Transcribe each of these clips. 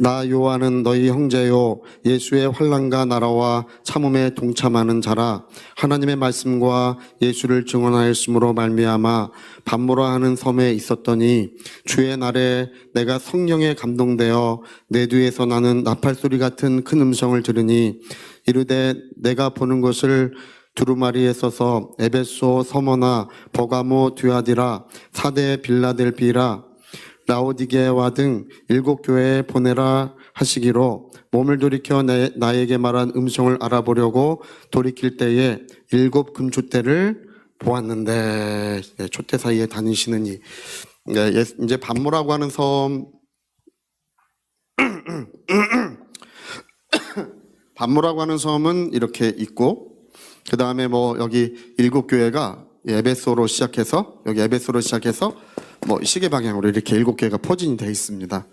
나 요한은 너희 형제요 예수의 환난과 나라와 참음에 동참하는 자라. 하나님의 말씀과 예수를 증언하였으므로 말미암아 반모라 하는 섬에 있었더니 주의 날에 내가 성령에 감동되어 내 뒤에서 나는 나팔 소리 같은 큰 음성을 들으니 이르되 내가 보는 것을 두루마리에 써서 에베소, 서머나, 버가모, 듀아디라, 사대, 빌라델비라, 라오디게와 등 7교회에 보내라 하시기로 몸을 돌이켜 나에게 말한 음성을 알아보려고 돌이킬 때에 7 금촛대를 보았는데, 촛대 사이에 다니시는 이제 반모라고 하는 섬, 반모라고 하는 섬은 이렇게 있고, 그 다음에 여기 7교회가 에베소로 시작해서 시계 방향으로 이렇게 7개가 포진이 되어 있습니다.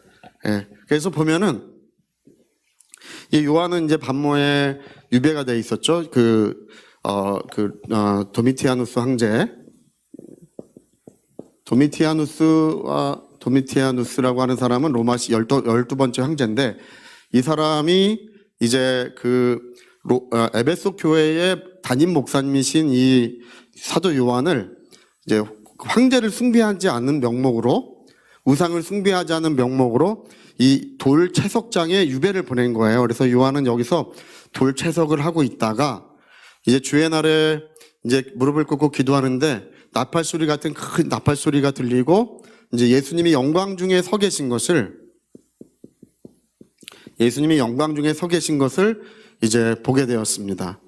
그래서 보면은 이 요한은 이제 반모에 유배가 되어 있었죠. 도미티아누스 황제, 도미티아누스라고 하는 사람은 로마시 12번째 황제인데, 이 사람이 이제 에베소 교회의 담임 목사님이신 이 사도 요한을 이제 황제를 숭배하지 않는 명목으로, 우상을 숭배하지 않는 명목으로 이 돌 채석장에 유배를 보낸 거예요. 그래서 요한은 여기서 돌 채석을 하고 있다가 이제 주의 날에 이제 무릎을 꿇고 기도하는데 나팔 소리 같은 큰 나팔 소리가 들리고 이제 예수님이 영광 중에 서 계신 것을 이제 보게 되었습니다.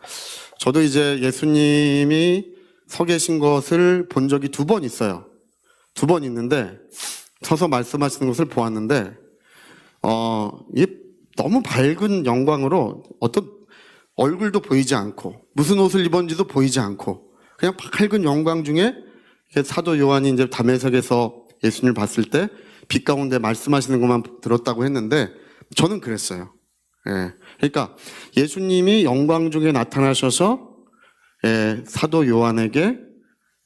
저도 이제 예수님이 서 계신 것을 본 적이 2번 있어요. 2번 있는데 서서 말씀하시는 것을 보았는데 이 너무 밝은 영광으로 어떤 얼굴도 보이지 않고 무슨 옷을 입었는지도 보이지 않고 그냥 밝은 영광 중에 사도 요한이 이제 담에색에서 예수님을 봤을 때 빛 가운데 말씀하시는 것만 들었다고 했는데 저는 그랬어요. 그러니까 예수님이 영광 중에 나타나셔서 사도 요한에게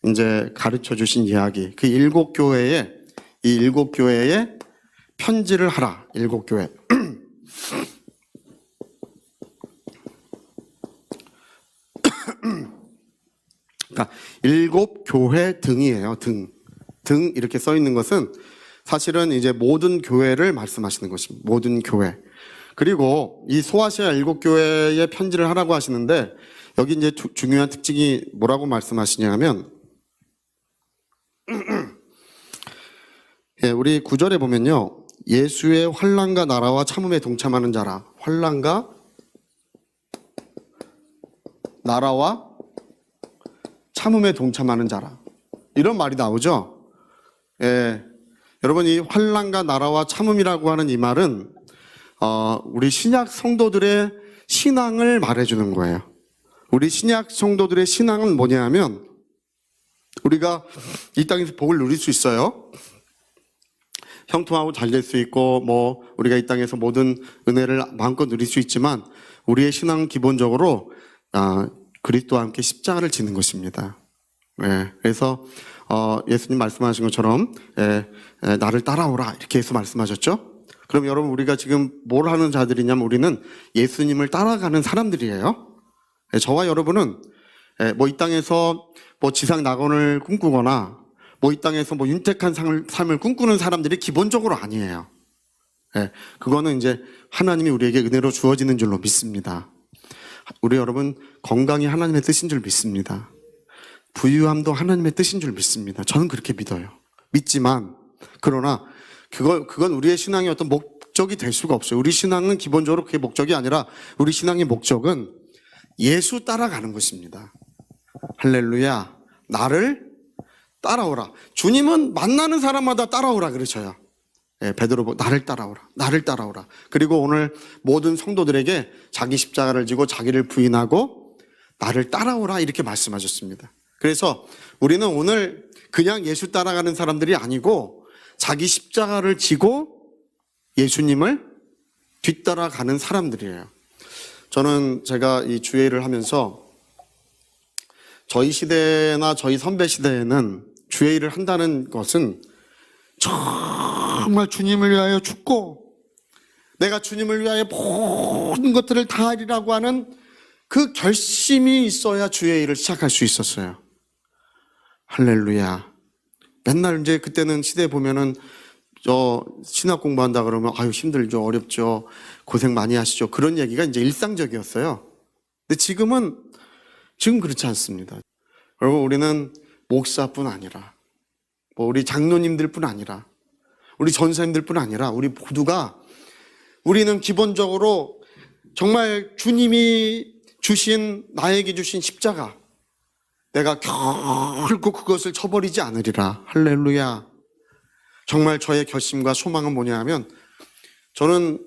이제 가르쳐 주신 이야기, 그 7교회에 편지를 하라. 7교회. 그러니까 7교회 등이에요. 등 이렇게 써 있는 것은 사실은 이제 모든 교회를 말씀하시는 것입니다. 모든 교회. 그리고 이 소아시아 7교회에 편지를 하라고 하시는데, 여기 이제 중요한 특징이 뭐라고 말씀하시냐면, 우리 9절에 보면요, 예수의 환난과 나라와 참음에 동참하는 자라. 환난과 나라와 참음에 동참하는 자라. 이런 말이 나오죠. 여러분, 이 환난과 나라와 참음이라고 하는 이 말은 우리 신약 성도들의 신앙을 말해주는 거예요. 우리 신약 성도들의 신앙은 뭐냐 하면, 우리가 이 땅에서 복을 누릴 수 있어요. 형통하고 잘 될 수 있고, 우리가 이 땅에서 모든 은혜를 마음껏 누릴 수 있지만, 우리의 신앙은 기본적으로 그리스도와 함께 십자가를 지는 것입니다. 그래서 예수님 말씀하신 것처럼 나를 따라오라 이렇게 예수 말씀하셨죠. 그럼 여러분, 우리가 지금 뭘 하는 자들이냐면 우리는 예수님을 따라가는 사람들이에요. 저와 여러분은 이 땅에서 지상 낙원을 꿈꾸거나 이 땅에서 윤택한 삶을 꿈꾸는 사람들이 기본적으로 아니에요. 그거는 이제 하나님이 우리에게 은혜로 주어지는 줄로 믿습니다. 우리 여러분, 건강이 하나님의 뜻인 줄 믿습니다. 부유함도 하나님의 뜻인 줄 믿습니다. 저는 그렇게 믿어요. 믿지만, 그러나 그건 우리의 신앙의 어떤 목적이 될 수가 없어요. 우리 신앙은 기본적으로 그게 목적이 아니라, 우리 신앙의 목적은 예수 따라가는 것입니다. 할렐루야. 나를 따라오라. 주님은 만나는 사람마다 따라오라 그러셔요. 베드로, 나를 따라오라. 그리고 오늘 모든 성도들에게 자기 십자가를 지고 자기를 부인하고 나를 따라오라 이렇게 말씀하셨습니다. 그래서 우리는 오늘 그냥 예수 따라가는 사람들이 아니고 자기 십자가를 지고 예수님을 뒤따라가는 사람들이에요. 저는 제가 이 주회를 하면서 저희 시대나 저희 선배 시대에는 주회를 한다는 것은 정말 주님을 위하여 죽고 내가 주님을 위하여 모든 것들을 다 하리라고 하는 그 결심이 있어야 주의 일을 시작할 수 있었어요. 할렐루야. 맨날 이제 그때는 시대에 보면은 신학 공부한다 그러면 아유 힘들죠, 어렵죠, 고생 많이 하시죠, 그런 얘기가 이제 일상적이었어요. 근데 지금 그렇지 않습니다. 여러분, 우리는 목사뿐 아니라 우리 장로님들뿐 아니라 우리 전사님들뿐 아니라 우리 모두가 우리는 기본적으로 정말 주님이 나에게 주신 십자가, 내가 결코 그것을 쳐버리지 않으리라. 할렐루야. 정말 저의 결심과 소망은 뭐냐 하면, 저는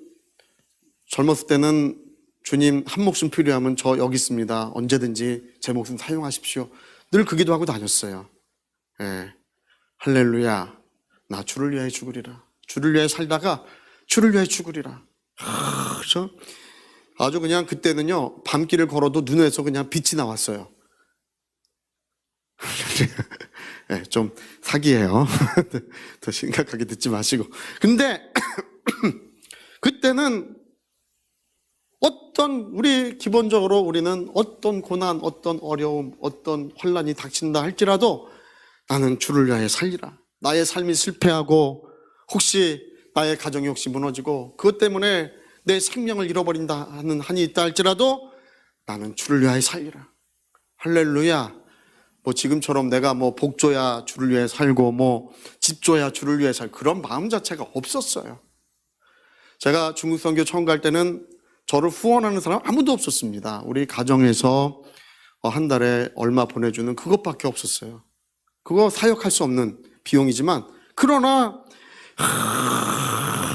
젊었을 때는 주님 한 목숨 필요하면 저 여기 있습니다, 언제든지 제 목숨 사용하십시오, 늘 그 기도하고 다녔어요. 예. 할렐루야. 나 주를 위하여 죽으리라. 주를 위하여 살다가 주를 위하여 죽으리라. 그렇죠? 아주 그냥 그때는요, 밤길을 걸어도 눈에서 그냥 빛이 나왔어요. 네, 좀 사기예요. 더 심각하게 듣지 마시고. 근데 그때는 기본적으로 우리는 어떤 고난, 어떤 어려움, 어떤 환난이 닥친다 할지라도 나는 주를 위하여 살리라. 나의 삶이 실패하고 혹시 나의 가정이 혹시 무너지고 그것 때문에 내 생명을 잃어버린다 하는 한이 있다 할지라도 나는 주를 위하여 살리라. 할렐루야. 지금처럼 내가 복줘야 주를 위해 살고 집 줘야 주를 위해 살고 그런 마음 자체가 없었어요. 제가 중국 선교 처음 갈 때는 저를 후원하는 사람 아무도 없었습니다. 우리 가정에서 한 달에 얼마 보내주는 그것밖에 없었어요. 그거 사역할 수 없는 비용이지만, 그러나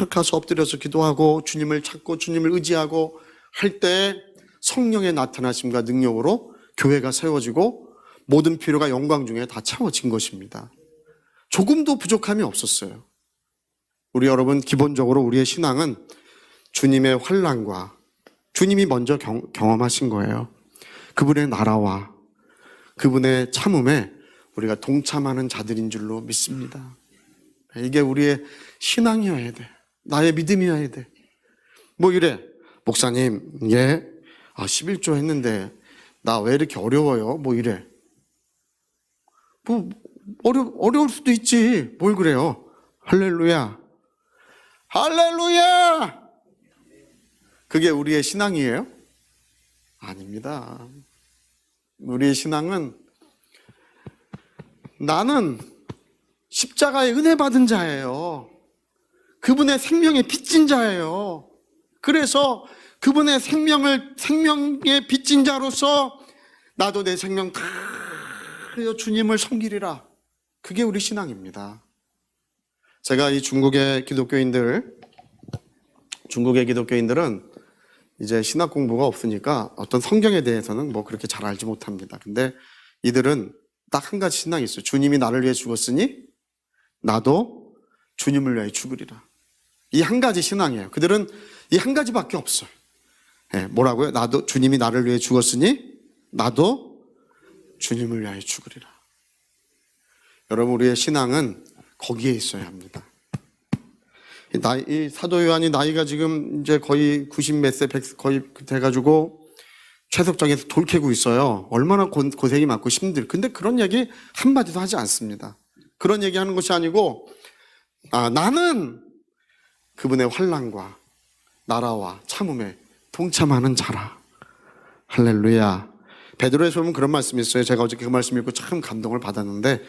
가서 엎드려서 기도하고 주님을 찾고 주님을 의지하고 할 때 성령의 나타나심과 능력으로 교회가 세워지고 모든 필요가 영광 중에 다 채워진 것입니다. 조금도 부족함이 없었어요. 우리 여러분, 기본적으로 우리의 신앙은 주님의 환난과 주님이 먼저 경험하신 거예요. 그분의 나라와 그분의 참음에 우리가 동참하는 자들인 줄로 믿습니다. 이게 우리의 신앙이어야 돼. 나의 믿음이어야 돼. 이래, 목사님, 11조 했는데 나 왜 이렇게 어려워요? 이래. 어려울 수도 있지. 뭘 그래요? 할렐루야. 할렐루야! 그게 우리의 신앙이에요? 아닙니다. 우리의 신앙은 나는 십자가의 은혜 받은 자예요. 그분의 생명에 빚진 자예요. 그래서 그분의 생명에 빚진 자로서 나도 내 생명 다 주님을 섬기리라. 그게 우리 신앙입니다. 제가 이 중국의 기독교인들은 이제 신학 공부가 없으니까 어떤 성경에 대해서는 그렇게 잘 알지 못합니다. 근데 이들은 딱 한 가지 신앙이 있어요. 주님이 나를 위해 죽었으니 나도 주님을 위해 죽으리라. 이 한 가지 신앙이에요. 그들은 이 한 가지밖에 없어요. 뭐라고요? 나도 주님이 나를 위해 죽었으니 나도 주님을 위하여 죽으리라. 여러분, 우리의 신앙은 거기에 있어야 합니다. 이 사도 요한이 나이가 지금 이제 거의 90 몇 세, 100 거의 돼가지고 채석장에서 돌 캐고 있어요. 얼마나 고생이 많고 근데 그런 얘기 한마디도 하지 않습니다. 그런 얘기 하는 것이 아니고, 나는 그분의 환난과 나라와 참음에 동참하는 자라. 할렐루야. 베드로에서 보면 그런 말씀이 있어요. 제가 어저께 그 말씀 읽고 참 감동을 받았는데,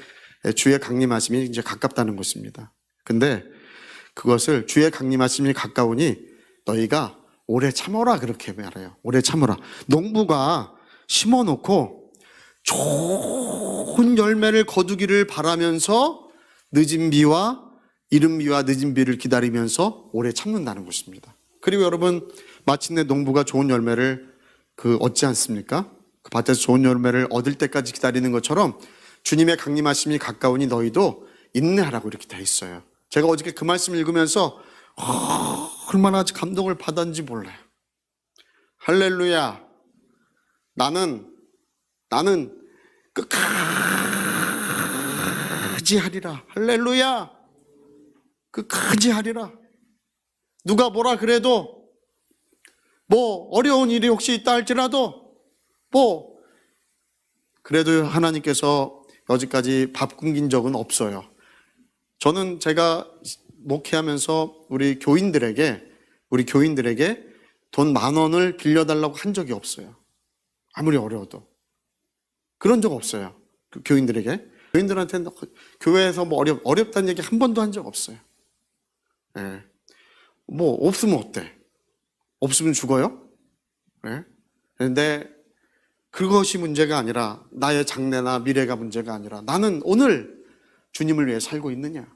주의 강림하심이 이제 가깝다는 것입니다. 근데 그것을 주의 강림하심이 가까우니 너희가 오래 참어라, 그렇게 말해요. 오래 참어라. 농부가 심어놓고 좋은 열매를 거두기를 바라면서 늦은 비와 이른 비와 늦은 비를 기다리면서 오래 참는다는 것입니다. 그리고 여러분, 마침내 농부가 좋은 열매를 얻지 않습니까? 그 밭에서 좋은 열매를 얻을 때까지 기다리는 것처럼 주님의 강림하심이 가까우니 너희도 인내하라고 이렇게 돼 있어요. 제가 어저께 그 말씀 읽으면서 얼마나 감동을 받았는지 몰라요. 할렐루야. 나는 끝까지 하리라. 할렐루야. 끝까지 하리라. 누가 뭐라 그래도, 뭐 어려운 일이 혹시 있다 할지라도, 뭐 그래도 하나님께서 여지까지 밥 굶긴 적은 없어요. 저는 제가 목회하면서 우리 교인들에게 돈 10,000원을 빌려달라고 한 적이 없어요. 아무리 어려워도. 그런 적 없어요. 그 교인들에게. 교인들한테는 교회에서 뭐 어렵다는 얘기 한 번도 한 적 없어요. 예. 뭐 없으면 어때? 없으면 죽어요? 예. 그런데 그것이 문제가 아니라, 나의 장래나 미래가 문제가 아니라 나는 오늘 주님을 위해 살고 있느냐,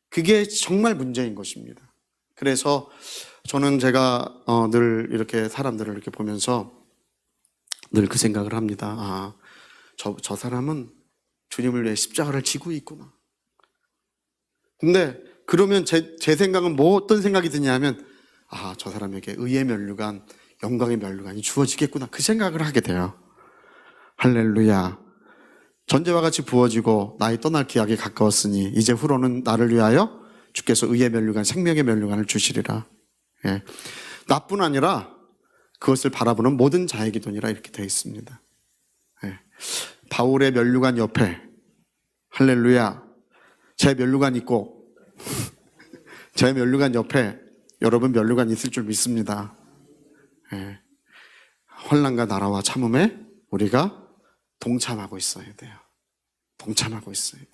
그게 정말 문제인 것입니다. 그래서 저는 제가 늘 이렇게 사람들을 이렇게 보면서 늘 그 생각을 합니다. 저 사람은 주님을 위해 십자가를 지고 있구나. 근데 그러면 제 생각은 어떤 생각이 드냐면, 저 사람에게 의의 면류관, 영광의 면류관이 주어지겠구나, 그 생각을 하게 돼요. 할렐루야. 전제와 같이 부어지고 나의 떠날 기약이 가까웠으니 이제 후로는 나를 위하여 주께서 의의 면류관, 생명의 면류관을 주시리라. 예. 나뿐 아니라 그것을 바라보는 모든 자에게 도니라, 이렇게 되어 있습니다. 예. 바울의 면류관 옆에, 할렐루야, 제 면류관 있고 제 면류관 옆에 여러분 면류관 있을 줄 믿습니다. 예. 환난과 나라와 참음에 우리가 동참하고 있어야 돼요. 동참하고 있어야 돼요.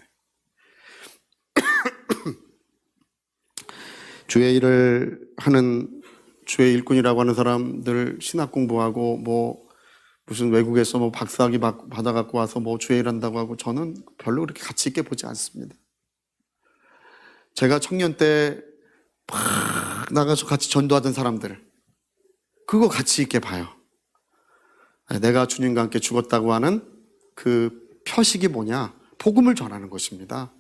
주의 일을 하는, 주의 일꾼이라고 하는 사람들 신학 공부하고 무슨 외국에서 박사학위 받아갖고 와서 주의 일 한다고 하고, 저는 별로 그렇게 가치 있게 보지 않습니다. 제가 청년 때 막 나가서 같이 전도하던 사람들, 그거 가치 있게 봐요. 내가 주님과 함께 죽었다고 하는 그 표식이 뭐냐? 복음을 전하는 것입니다.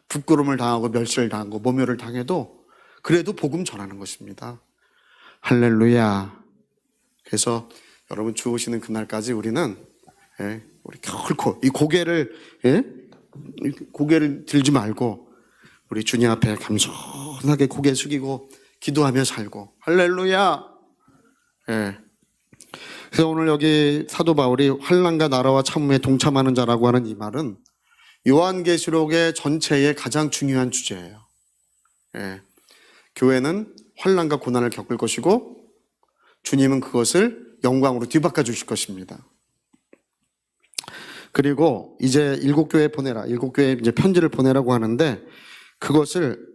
부끄러움을 당하고 멸시를 당하고 모멸을 당해도 그래도 복음 전하는 것입니다. 할렐루야. 그래서 여러분 죽으시는 그날까지 우리는 우리 결코 이 고개를 들지 말고 우리 주님 앞에 겸손하게 고개 숙이고 기도하며 살고, 할렐루야. 그래서 오늘 여기 사도 바울이 환난과 나라와 참음에 동참하는 자라고 하는 이 말은 요한계시록의 전체의 가장 중요한 주제예요. 교회는 환난과 고난을 겪을 것이고 주님은 그것을 영광으로 뒤바꿔 주실 것입니다. 그리고 이제 7교회에 보내라, 7교회에 이제 편지를 보내라고 하는데, 그것을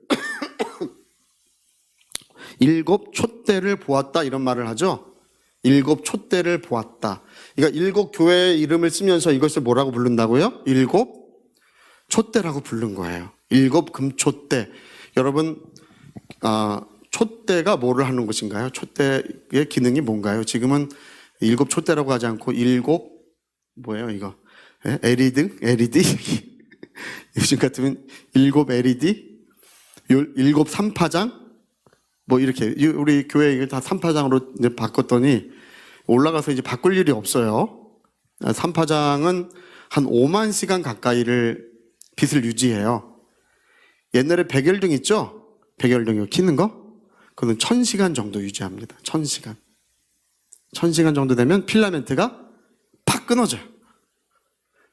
7 촛대를 보았다, 이런 말을 하죠. 7 촛대를 보았다. 그러니까 7 교회의 이름을 쓰면서 이것을 뭐라고 부른다고요? 7 촛대라고 부른 거예요. 7 금촛대. 여러분, 촛대가 뭐를 하는 것인가요? 촛대의 기능이 뭔가요? 지금은 7 촛대라고 하지 않고 7, 뭐예요 이거? LED? 요즘 같으면 7 LED? 7 3파장? 이렇게, 우리 교회 이게 다 3파장으로 이제 바꿨더니 올라가서 이제 바꿀 일이 없어요. 3파장은 한 5만 시간 가까이를 빛을 유지해요. 옛날에 백열등 있죠? 백열등 켜는 거? 그거는 1000시간 정도 유지합니다. 1000시간. 1000시간 정도 되면 필라멘트가 팍 끊어져요.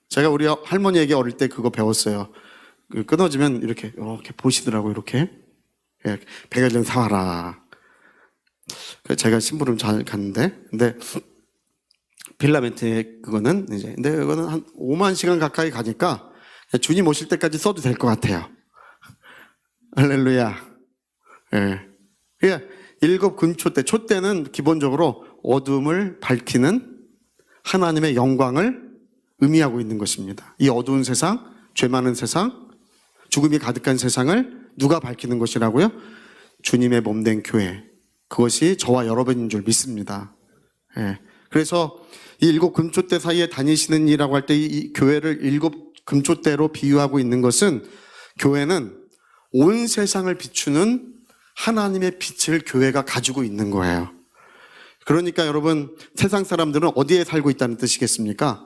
제가 우리 할머니에게 어릴 때 그거 배웠어요. 끊어지면 이렇게 보시더라고요. 이렇게. 백열등 사와라. 제가 심부름 잘 갔는데, 근데 필라멘트의 그거는 이제, 근데 그거는 한 5만 시간 가까이 가니까 주님 오실 때까지 써도 될 것 같아요. 할렐루야. 그러니까 7 금촛대. 촛대는 기본적으로 어둠을 밝히는 하나님의 영광을 의미하고 있는 것입니다. 이 어두운 세상, 죄 많은 세상, 죽음이 가득한 세상을 누가 밝히는 것이라고요? 주님의 몸된 교회. 그것이 저와 여러분인 줄 믿습니다. 그래서 이 7 금촛대 사이에 다니시는 이라고 할 때 이 교회를 7 금촛대로 비유하고 있는 것은, 교회는 온 세상을 비추는 하나님의 빛을 교회가 가지고 있는 거예요. 그러니까 여러분, 세상 사람들은 어디에 살고 있다는 뜻이겠습니까?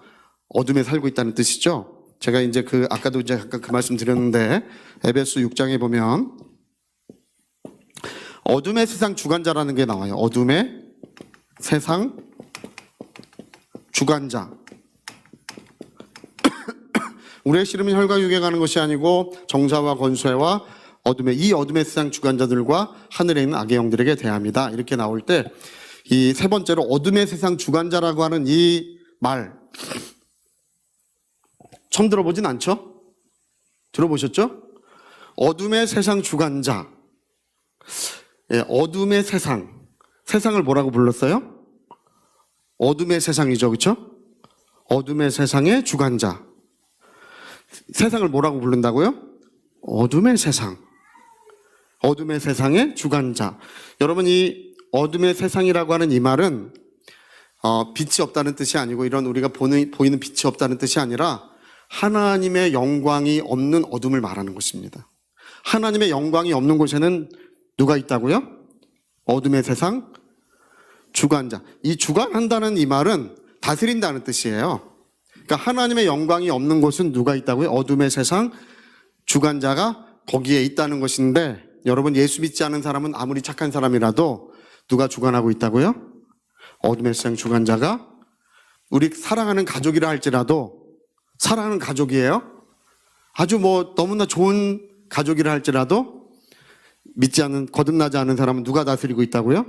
어둠에 살고 있다는 뜻이죠. 제가 이제 아까도 이제 잠깐 그 말씀 드렸는데, 에베소 6장에 보면 어둠의 세상 주관자라는 게 나와요. 어둠의 세상 주관자. 우리의 씨름은 혈과 육에 가는 것이 아니고 정사와 권세와 이 어둠의 세상 주관자들과 하늘에 있는 악의 영들에게 대합니다. 이렇게 나올 때 이 세 번째로 어둠의 세상 주관자라고 하는 이 말 처음 들어보진 않죠? 들어보셨죠? 어둠의 세상 주관자. 예, 어둠의 세상을 뭐라고 불렀어요? 어둠의 세상이죠, 그렇죠? 어둠의 세상의 주관자. 세상을 뭐라고 부른다고요? 어둠의 세상. 어둠의 세상의 주관자. 여러분, 이 어둠의 세상이라고 하는 이 말은 빛이 없다는 뜻이 아니고, 이런 우리가 보이는 빛이 없다는 뜻이 아니라 하나님의 영광이 없는 어둠을 말하는 것입니다. 하나님의 영광이 없는 곳에는 누가 있다고요? 어둠의 세상 주관자. 이 주관한다는 이 말은 다스린다는 뜻이에요. 그러니까 하나님의 영광이 없는 곳은 누가 있다고요? 어둠의 세상 주관자가 거기에 있다는 것인데, 여러분, 예수 믿지 않은 사람은 아무리 착한 사람이라도 누가 주관하고 있다고요? 어둠의 세상 주관자가. 우리 사랑하는 가족이라 할지라도, 사랑하는 가족이에요. 아주 너무나 좋은 가족이라 할지라도 믿지 않는, 거듭나지 않은 사람은 누가 다스리고 있다고요?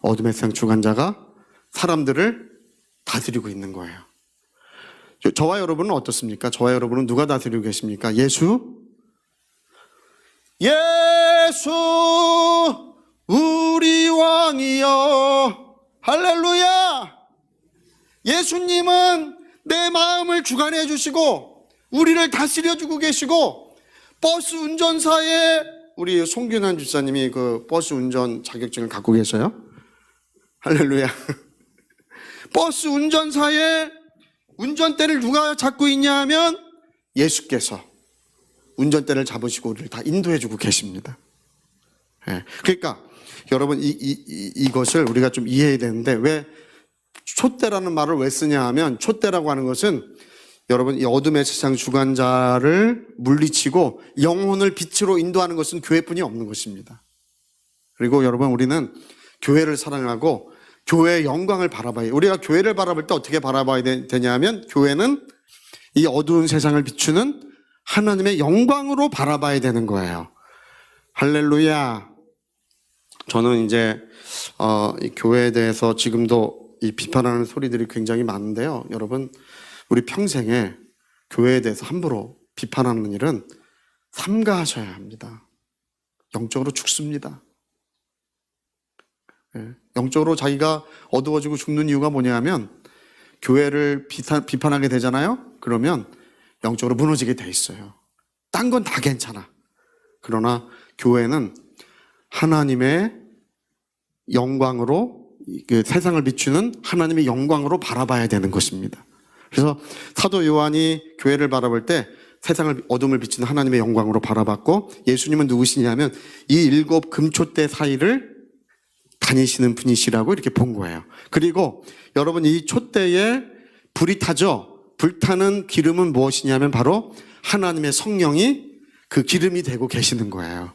어둠의 세상 주관자가 사람들을 다스리고 있는 거예요. 저와 여러분은 어떻습니까? 저와 여러분은 누가 다스리고 계십니까? 예수 우리 왕이여. 할렐루야. 예수님은 내 마음을 주관해 주시고 우리를 다스려 주고 계시고, 버스 운전사에 우리 송균환 집사님이 그 버스 운전 자격증을 갖고 계셔요. 할렐루야. 버스 운전사에 운전대를 누가 잡고 있냐 하면 예수께서 운전대를 잡으시고 우리를 다 인도해 주고 계십니다. 예. 그러니까 여러분, 이것을 우리가 좀 이해해야 되는데, 왜 촛대라는 말을 왜 쓰냐 하면, 촛대라고 하는 것은 여러분, 이 어둠의 세상 주관자를 물리치고 영혼을 빛으로 인도하는 것은 교회뿐이 없는 것입니다. 그리고 여러분, 우리는 교회를 사랑하고 교회의 영광을 바라봐야 해요. 우리가 교회를 바라볼 때 어떻게 바라봐야 되냐 하면, 교회는 이 어두운 세상을 비추는 하나님의 영광으로 바라봐야 되는 거예요. 할렐루야. 저는 이제 이 교회에 대해서 지금도 이 비판하는 소리들이 굉장히 많은데요. 여러분, 우리 평생에 교회에 대해서 함부로 비판하는 일은 삼가하셔야 합니다. 영적으로 죽습니다. 영적으로 자기가 어두워지고 죽는 이유가 뭐냐 하면, 교회를 비판하게 되잖아요. 그러면 영적으로 무너지게 돼 있어요. 딴 건 다 괜찮아. 그러나 교회는 하나님의 영광으로, 세상을 비추는 하나님의 영광으로 바라봐야 되는 것입니다. 그래서 사도 요한이 교회를 바라볼 때 세상을, 어둠을 비추는 하나님의 영광으로 바라봤고, 예수님은 누구시냐면 이 7 금촛대 사이를 다니시는 분이시라고 이렇게 본 거예요. 그리고 여러분, 이 촛대에 불이 타죠. 불타는 기름은 무엇이냐면 바로 하나님의 성령이 그 기름이 되고 계시는 거예요.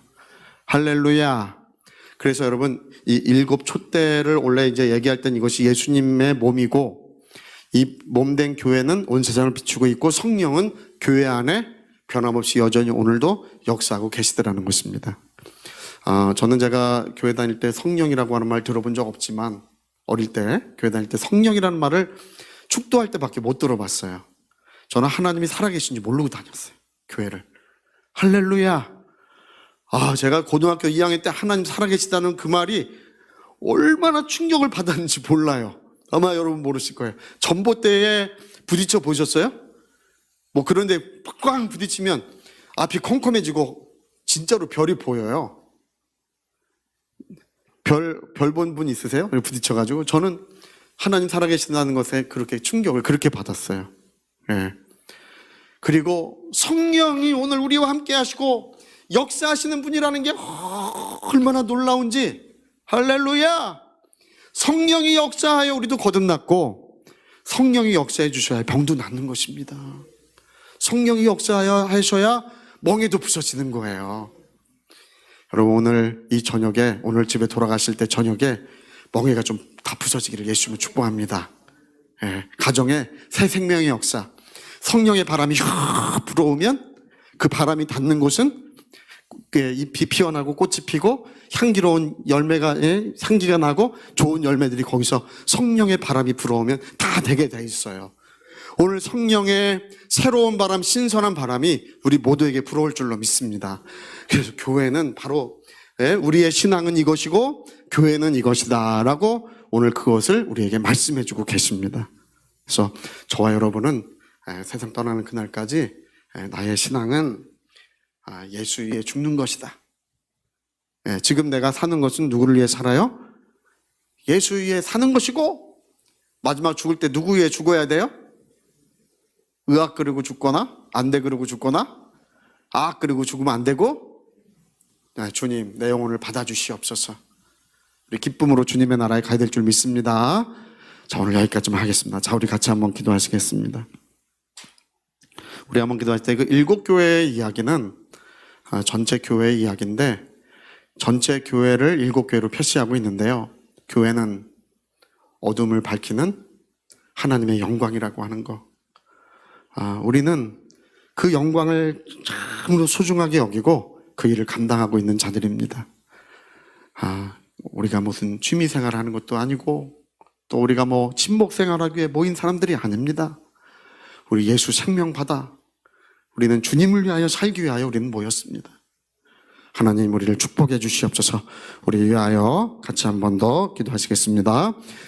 할렐루야. 그래서 여러분, 이 7 촛대를 원래 이제 얘기할 땐 이것이 예수님의 몸이고, 이 몸된 교회는 온 세상을 비추고 있고, 성령은 교회 안에 변함없이 여전히 오늘도 역사하고 계시더라는 것입니다. 저는 제가 교회 다닐 때 성령이라고 하는 말 들어본 적 없지만, 어릴 때 교회 다닐 때 성령이라는 말을 축도할 때밖에 못 들어봤어요. 저는 하나님이 살아계신지 모르고 다녔어요, 교회를. 할렐루야. 제가 고등학교 2학년 때 하나님 살아계시다는 그 말이 얼마나 충격을 받았는지 몰라요. 아마 여러분 모르실 거예요. 전봇대에 부딪혀 보셨어요? 그런데 꽝 부딪히면 앞이 컴컴해지고 진짜로 별이 보여요. 별 본 분 있으세요? 부딪혀가지고. 저는 하나님 살아계신다는 것에 그렇게 충격을 그렇게 받았어요. 예. 그리고 성령이 오늘 우리와 함께 하시고 역사하시는 분이라는 게 얼마나 놀라운지. 할렐루야. 성령이 역사하여 우리도 거듭났고, 성령이 역사해 주셔야 병도 낫는 것입니다. 성령이 역사하셔야 멍에도 부서지는 거예요. 여러분 오늘 이 저녁에, 오늘 집에 돌아가실 때 저녁에 멍에가 좀 다 부서지기를 예수님을 축복합니다. 예, 가정에 새 생명의 역사, 성령의 바람이 휘 불어오면 그 바람이 닿는 곳은 잎이 피어나고 꽃이 피고 향기로운 열매가, 향기가 나고 좋은 열매들이 거기서 성령의 바람이 불어오면 다 되게 돼 있어요. 오늘 성령의 새로운 바람, 신선한 바람이 우리 모두에게 불어올 줄로 믿습니다. 그래서 교회는 바로 우리의 신앙은 이것이고 교회는 이것이다 라고 오늘 그것을 우리에게 말씀해 주고 계십니다. 그래서 저와 여러분은 세상 떠나는 그날까지 나의 신앙은 예수 위에 죽는 것이다. 지금 내가 사는 것은 누구를 위해 살아요? 예수 위에 사는 것이고, 마지막 죽을 때 누구 위해 죽어야 돼요? 의악 그리고 죽거나 안돼 그리고 죽거나 악 그리고 죽으면 안 되고, 주님 내 영혼을 받아주시옵소서. 우리 기쁨으로 주님의 나라에 가야 될 줄 믿습니다. 자, 오늘 여기까지만 하겠습니다. 자, 우리 같이 한번 기도하시겠습니다. 우리 한번 기도할 때 그 7교회의 이야기는 전체 교회의 이야기인데, 전체 교회를 7교회로 표시하고 있는데요, 교회는 어둠을 밝히는 하나님의 영광이라고 하는 거, 우리는 그 영광을 참으로 소중하게 여기고 그 일을 감당하고 있는 자들입니다. 우리가 무슨 취미생활 하는 것도 아니고 또 우리가 뭐 친목생활하기 위해 모인 사람들이 아닙니다. 우리 예수 생명 받아 우리는 주님을 위하여 살기 위하여 우리는 모였습니다. 하나님 우리를 축복해 주시옵소서. 우리 위하여 같이 한 번 더 기도하시겠습니다.